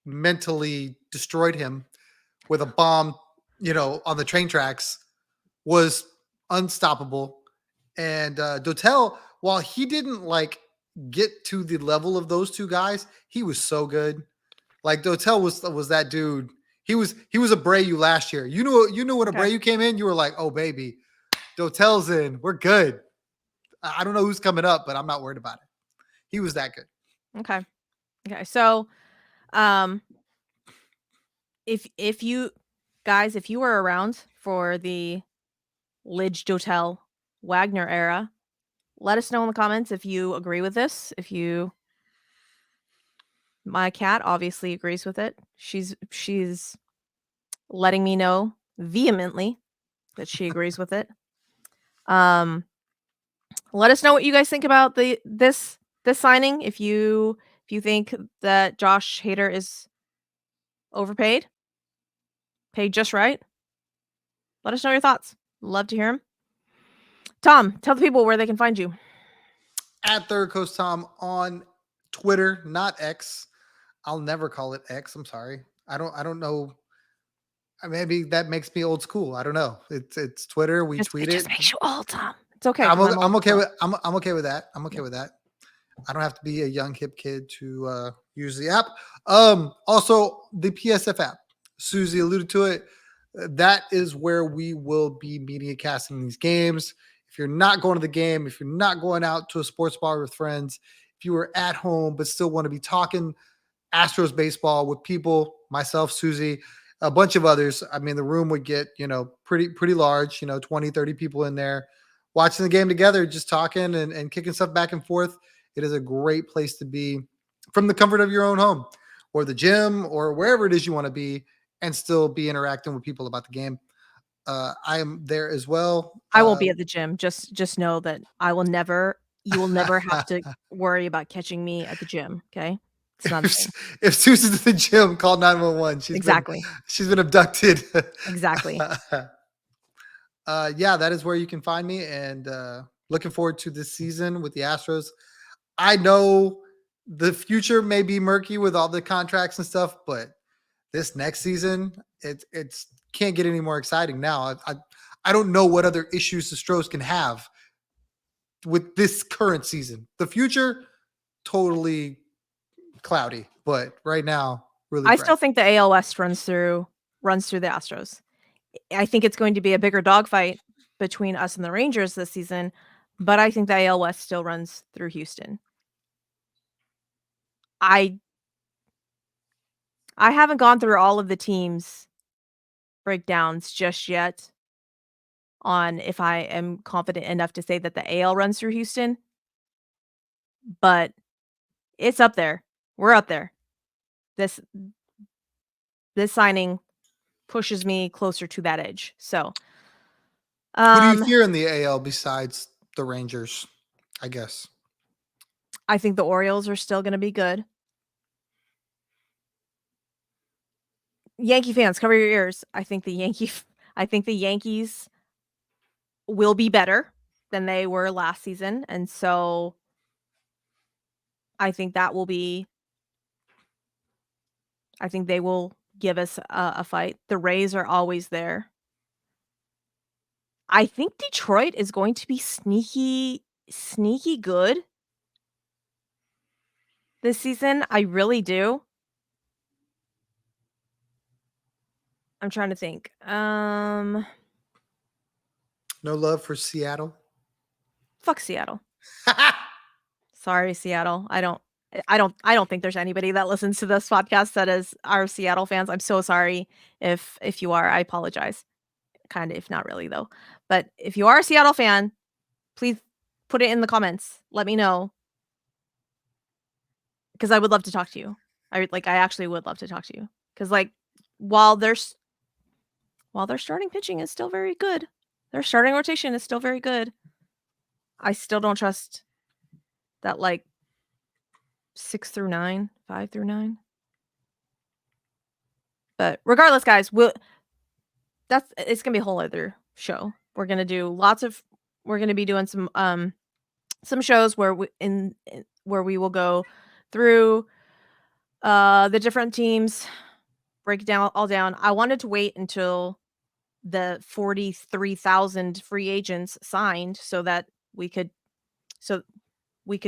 mentally destroyed him with a bomb, on the train tracks, was unstoppable. And Dotel, while he didn't like get to the level of those two guys, he was so good. Like Dotel was that dude. He was Abreu last year. You knew when Okay. Abreu came in, you were like, oh baby, Dotel's in. We're good. I don't know who's coming up, but I'm not worried about it. He was that good. Okay. Okay. So, um, if you guys, if you were around for the Lidge, Dotel, Wagner era, let us know in the comments if you agree with this. My cat obviously agrees with it. She's letting me know vehemently that she agrees with it. Let us know what you guys think about this signing. If you think that JoshHadar is overpaid, paid just right, let us know your thoughts. Love to hear them. Tom, tell the people where they can find you. At Third Coast Tom on Twitter, not X. I'll never call it X. I'm sorry. I don't know. Maybe that makes me old school. I don't know. It's Twitter. We tweet It it. just makes you old, Tom. It's okay because I'm old. I'm okay Well. with I'm okay with that. I'm okay with that. I don't have to be a young hip kid to use the app. Also the PSF app. Suzy alluded to it. That is where we will be media casting these games. If you're not going to the game, if you're not going out to a sports bar with friends, if you are at home but still want to be talking Astros baseball with people, myself, Suzy, a bunch of others. I mean, the room would get, pretty large, 20, 30 people in there watching the game together, just talking and kicking stuff back and forth. It is a great place to be from the comfort of your own home or the gym or wherever it is you want to be and still be interacting with people about the game. I am there as well. I won't be at the gym. Just know that you will never have to worry about catching me at the gym, okay? It's not a thing. If Suzy's at the gym, call 911. Exactly. She's been abducted. Exactly. Yeah, that is where you can find me. And looking forward to this season with the Astros. I know the future may be murky with all the contracts and stuff, but this next season, it's can't get any more exciting now. I don't know what other issues the Astros can have with this current season. The future, totally cloudy, but right now, really I bright. still think the AL West runs through the Astros. I think it's going to be a bigger dogfight between us and the Rangers this season, but I think the AL West still runs through Houston. I I haven't gone through all of the teams' breakdowns just yet on if I am confident enough to say that the AL runs through Houston, but it's up there. We're up there. This signing pushes me closer to that edge. So, Who do you fear in the AL besides the Rangers, I guess? I think the Orioles are still going to be good. Yankee fans, cover your ears. I think the Yankees will be better than they were last season, and so I think that will be I think they will give us a fight. The Rays are always there. I think Detroit is going to be sneaky good this season. I really do. I'm trying to think. No love for Seattle? Fuck Seattle. Sorry, Seattle. I don't think there's anybody that listens to this podcast that is our Seattle fans. I'm so sorry if you are. I apologize. Kind of, if not really though. But if you are a Seattle fan, please put it in the comments. Let me know. Because I would love to talk to you. I actually would love to talk to you. Because while their starting pitching is still very good, their starting rotation is still very good. I still don't trust that 6 through 9, 5 through 9. But regardless, guys, it's gonna be a whole other show. We're gonna be doing some shows where we will go through the different teams, break it down all down. I wanted to wait until the 43,000 free agents signed so that we could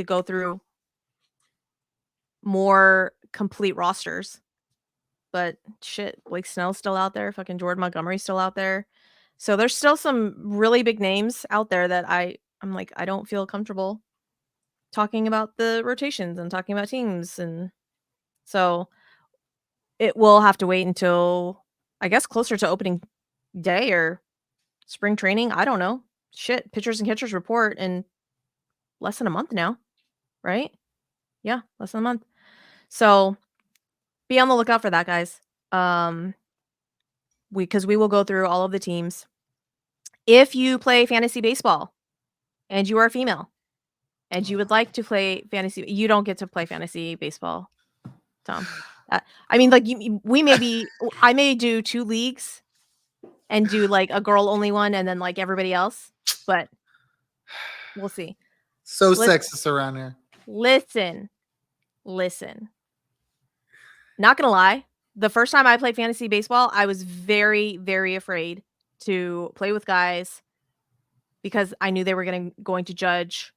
go through more complete rosters. But shit, Blake Snell's still out there. Fucking Jordan Montgomery's still out there. So there's still some really big names out there that I'm like, I don't feel comfortable talking about the rotations and talking about teams. And so it will have to wait until, I guess, closer to opening day or spring training. I don't know. Shit, pitchers and catchers report in less than a month now, right? Yeah, less than a month. So be on the lookout for that, guys. Because we will go through all of the teams. If you play fantasy baseball and you are female and you would like to play fantasy, you don't get to play fantasy baseball, Tom. I mean, I may do 2 leagues and do a girl only one and then everybody else, but we'll see. So sexist around here. Listen. Not gonna lie, the first time I played fantasy baseball, I was very, very afraid to play with guys because I knew they were going to judge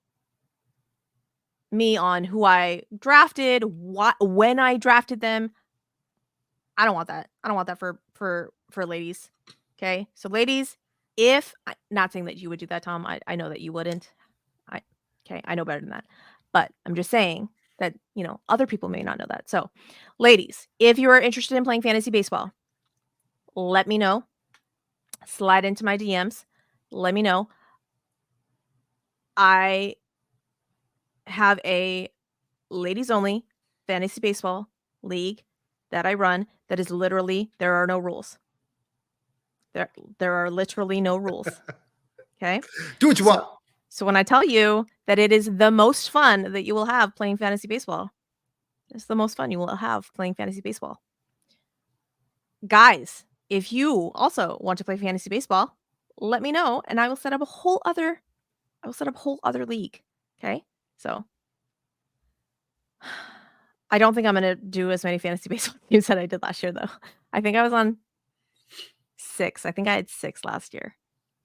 me on who I drafted, when I drafted them. I don't want that. I don't want that for ladies. Okay? So ladies, not saying that you would do that, Tom. I know that you wouldn't. I know better than that. But I'm just saying that, other people may not know that. So, ladies, if you are interested in playing fantasy baseball, let me know. Slide into my DMs. Let me know. I have a ladies only fantasy baseball league that I run that is literally, there are no rules. There are literally no rules. Okay? Do what you want. So when I tell you that it is the most fun that you will have playing fantasy baseball, it's the most fun you will have playing fantasy baseball. Guys, if you also want to play fantasy baseball, let me know and I will set up a whole other league. Okay? So I don't think I'm going to do as many fantasy baseball teams that I did last year though. I think I was on 6. I think I had 6 last year.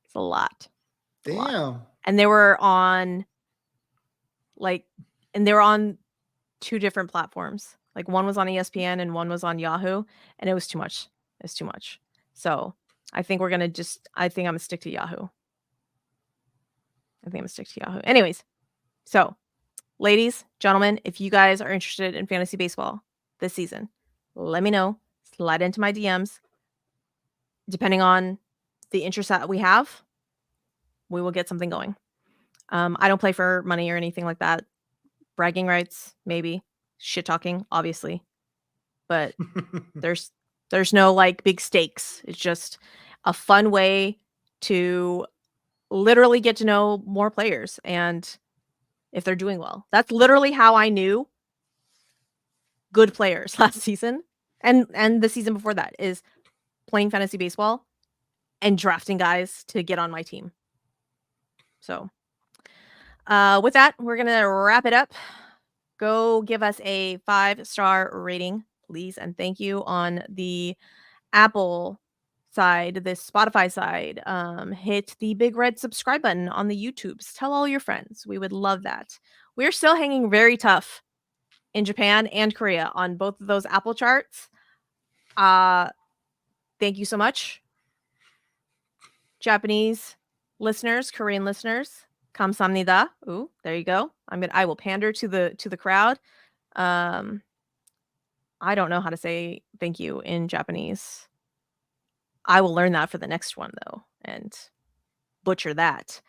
It's a lot. Damn. And they were on 2 different platforms. One was on ESPN and one was on Yahoo, and it was too much. It's too much. So I think I'm going to stick to Yahoo. Anyways, so ladies, gentlemen, if you guys are interested in fantasy baseball this season, let me know. slide into my DMs. Depending on the interest that we have, we will get something going. I don't play for money or anything like that. Bragging rights, maybe. Shit talking, obviously. But there's no like big stakes. It's just a fun way to literally get to know more players and if they're doing well. That's literally how I knew good players last season and the season before that is playing fantasy baseball and drafting guys to get on my team. So, with that, we're going to wrap it up. Go give us a 5-star rating, please, and thank you on the Apple side, the Spotify side. Hit the big red subscribe button on the YouTubes. Tell all your friends. We would love that. We're still hanging very tough in Japan and Korea on both of those Apple charts. Thank you so much, Japanese listeners, Korean listeners. Kamsamnida. Ooh, there you go. I will pander to the crowd. I don't know how to say thank you in Japanese. I will learn that for the next one though and butcher that.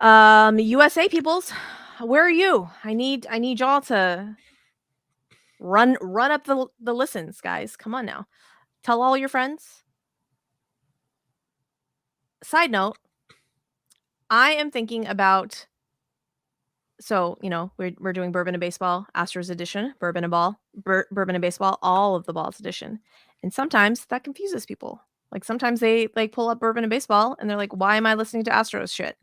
USA peoples, where are you? I need y'all to run up the listens, guys. Come on now. Tell all your friends. Side note, I am thinking about we're doing Bourbon and Baseball, Astros edition, Bourbon and Baseball, all of the balls edition. And sometimes that confuses people. Like sometimes they like pull up Bourbon and Baseball and they're like, why am I listening to Astros shit?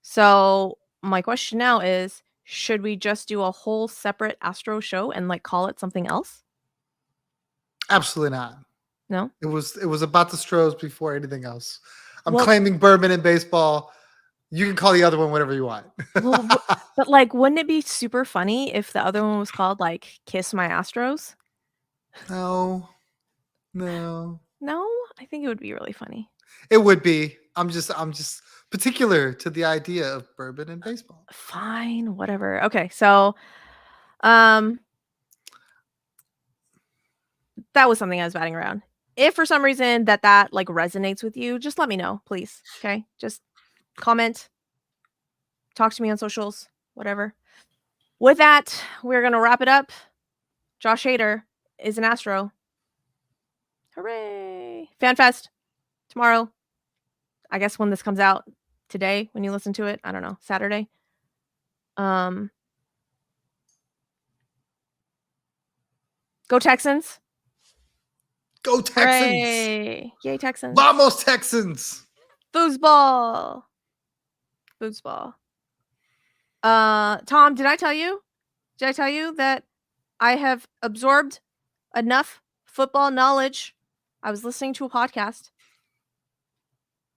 So my question now is, should we just do a whole separate Astro show and like call it something else? Absolutely not. No? It was about the Astros before anything else. I'm claiming Bourbon and Baseball. You can call the other one whatever you want. But like, wouldn't it be super funny if the other one was called like Kiss My Astros? No. No? I think it would be really funny. It would be. I'm just particular to the idea of Bourbon and Baseball. Fine, whatever. Okay, so that was something I was batting around. If for some reason that like resonates with you, just let me know, please. Okay? Just comment, talk to me on socials, whatever. With that, we're going to wrap it up. JoshHadar is an Astro. Hooray! FanFest tomorrow. I guess when this comes out today, when you listen to it, I don't know, Saturday. Go Texans. Go Texans. Hooray! Yay, Texans. Vamos Texans. Foosball. Tom, did I tell you that I have absorbed enough football knowledge? I was listening to a podcast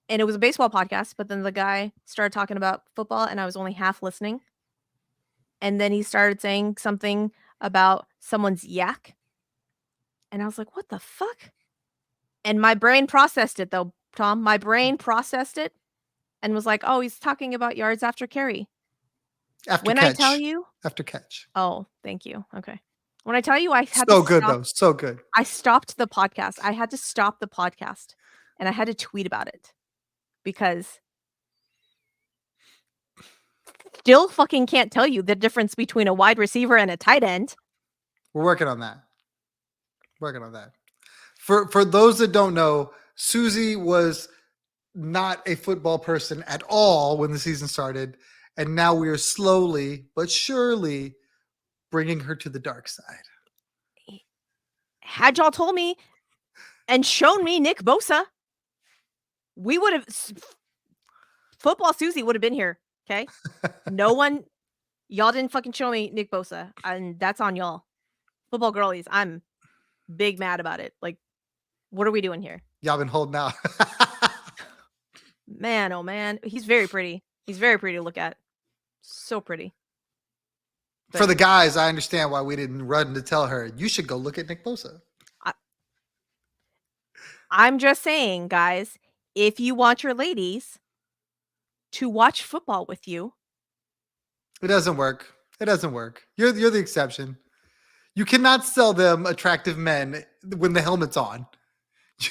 and it was a baseball podcast, but then the guy started talking about football and I was only half listening. And then he started saying something about someone's yak. And I was like, what the fuck? And my brain processed it though, Tom. My brain processed it and was like, oh, he's talking about yards after carry. After catch. Oh, thank you. Okay. When I tell you I had so good though. So good. I stopped the podcast. I had to stop the podcast and I had to tweet about it because still fucking can't tell you the difference between a wide receiver and a tight end. We're working on that. For those that don't know, Suzy was not a football person at all when the season started. And now we are slowly but surely bringing her to the dark side. Had y'all told me and shown me Nick Bosa, we would have football Suzy would have been here. Okay. No one, y'all didn't fucking show me Nick Bosa, and that's on y'all. Football girlies, I'm big mad about it. Like, what are we doing here? Y'all been holding out. Man, oh man. He's very pretty. He's very pretty to look at. So pretty. But for the guys, I understand why we didn't run to tell her, you should go look at Nick Bosa. I'm just saying, guys, if you want your ladies to watch football with you. It doesn't work. You're the exception. You cannot sell them attractive men when the helmet's on.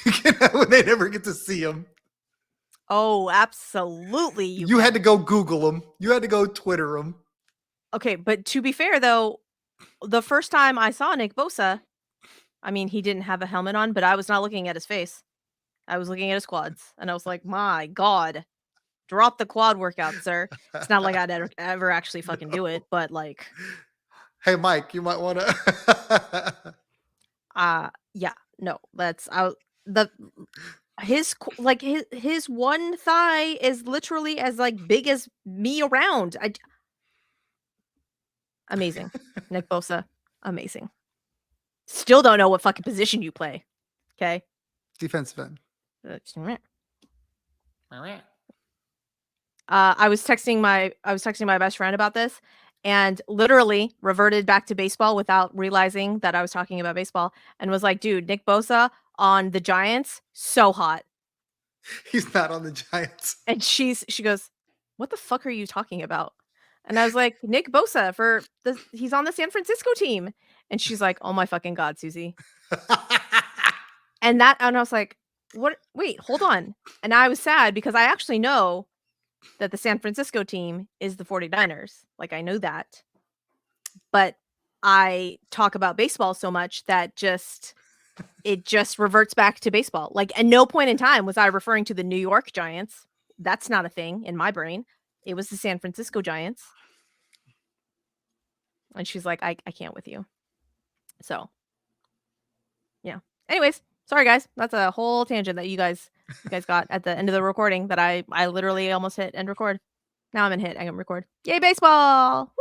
You cannot, when they never get to see them. Oh, absolutely. You had to go Google them. You had to go Twitter them. Okay, but to be fair, though, the first time I saw Nick Bosa, I mean, he didn't have a helmet on, but I was not looking at his face. I was looking at his quads, and I was like, my God, drop the quad workout, sir. It's not like I'd ever actually fucking do it, but like. Hey, Mike, you might want to. Yeah, no, that's out. His one thigh is literally as like big as me around. Amazing. Nick Bosa, amazing. Still don't know what fucking position you play. Okay. Defensive end. I was texting my best friend about this and literally reverted back to baseball without realizing that I was talking about baseball and was like, dude, Nick Bosa on the Giants, so hot. He's not on the Giants. And she goes, what the fuck are you talking about? And I was like, Nick Bosa he's on the San Francisco team. And she's like, oh my fucking God, Suzy. And I was like, what? Wait, hold on. And I was sad because I actually know that the San Francisco team is the 49ers. Like, I know that. But I talk about baseball so much that it just reverts back to baseball. Like, at no point in time was I referring to the New York Giants. That's not a thing in my brain. It was the San Francisco Giants. And she's like, I can't with you. So, yeah. Anyways, sorry guys. That's a whole tangent that you guys got at the end of the recording that I literally almost hit end record. Now I'm in hit. I can record. Yay, baseball!